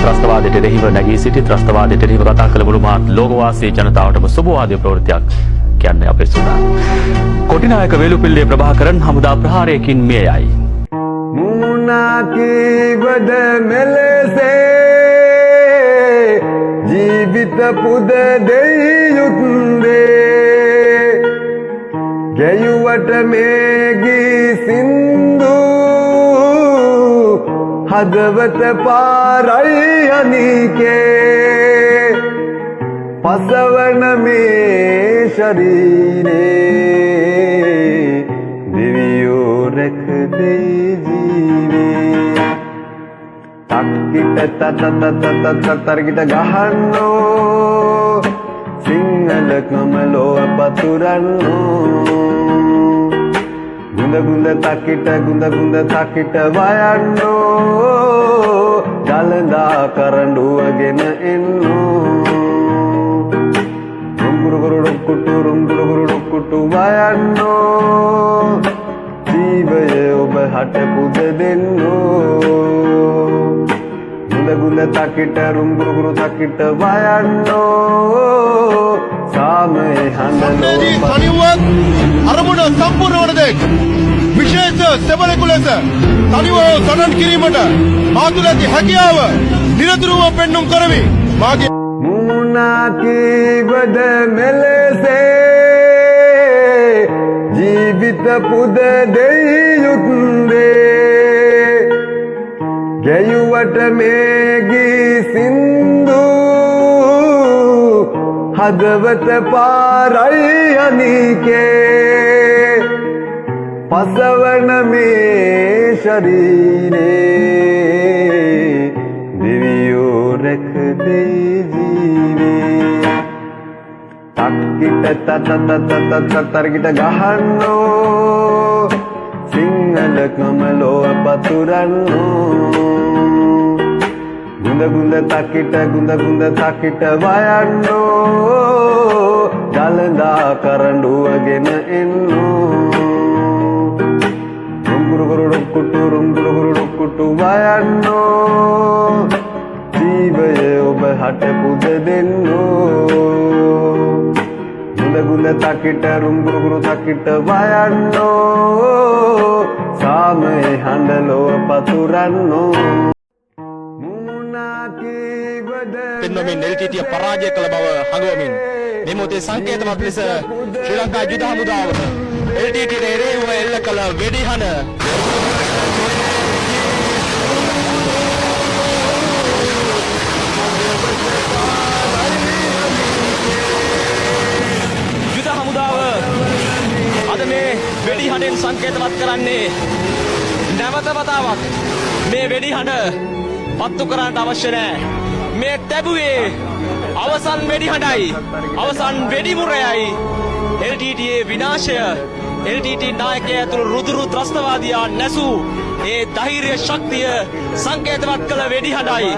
ත්‍රස්තවාදයට එරෙහිව නැගී සිටි ත්‍රස්තවාදයට එරෙහිව කතා කළ මුළුමහත් ලෝකවාසී ජනතාවටම සුබවාදී ප්‍රවෘත්තියක් කියන්නේ අපේ සුදා. කොටිනායක වේලුපිල්ලේ ප්‍රභාකරන් හමුදා ප්‍රහාරයකින් මිය යයි. මුනා කීවද මෙලෙසේ ජීවිත පුද දෙයි යුත්තේ ගැයුවට මේගී සින්දු හදවත පාරයි අනිකේ පසවන මේ ශරීරේ දෙවියෝ රැක දෙයි ජීවේ තක්කිට තතරකිට ගහන්නෝ සිංහල කමලෝ පතුරන්නෝ ගුඳ තකිට ගුඳ තකිට වයන්නෝ ජලදා කරඬුවගෙන එන්නෝ රුම්ගුරුගුරුඩුක්කුටු වයන්නෝ ජීවය ඔබ හට පුද දෙන්නෝ ගුඳ තකිට රුම්ගුරුගුරු තකිට වයන්නෝ සාමයේ හඬලෝ තනිවත් අරමුණ සම්පූර්ණ වන දෙක් විශේෂ සෙබළෙකු ලෙස තනිව සටන් කිරීමට මා තුළ ඇති හැකියාව නිරතුරුව පෙන්නුම් කරමි. මාගේ මුනා කීවද මෙලෙසේ ජීවිත පුද දෙයි යුත්තේ ගැයුවට මේගී සින්දු හදවත පාරයි අනිකේ පසවන මේ ශරීරේ දෙවියෝ රැක දෙයි ජීවේ තක්කිට තතරකිට ගහන්නෝ සිංහල කමලෝ පතුරන්නෝ ගුඳ තකිට ගුඳ තකිට වයන්නෝ ජලදා කරඬුවගෙන එන්නෝ රුම්ගුරුගුරුඩුක්කුටු වයන්නෝ ජීවය ඔබ හට පුද දෙන්නෝ ගුඳ තකිට රුම්ගුරුගුරු තකිට වයන්නෝ සාමයේ හඬලෝ පතුරන්නෝ පෙන්වමින් එල්ටීටීය පරාජය කළ බව හඟවමින් මේ මොහොතේ සංකේතවත් ලෙස ශ්‍රී ලංකා යුද හමුදාව එල්ටීටීට එරෙහිව එල්ල කළ වෙඩිහඬ යුද හමුදාව අද මේ වෙඩිහඬෙන් සංකේතවත් කරන්නේ නැවත වතාවක් මේ වෙඩිහඬ පත්තු කරන්නට අවශ්‍ය නැහැ. මේ තැබුවේ අවසන් වෙඩිහඬයි අවසන් වෙඩිමුරයයි LTTE විනාශය LTTE නායකයා ඇතුළු රුදුරු ත්‍රස්තවාදියා නැසූ ඒ ධෛර්ය ශක්තිය සංකේතවත් කළ වෙඩිහඬයි.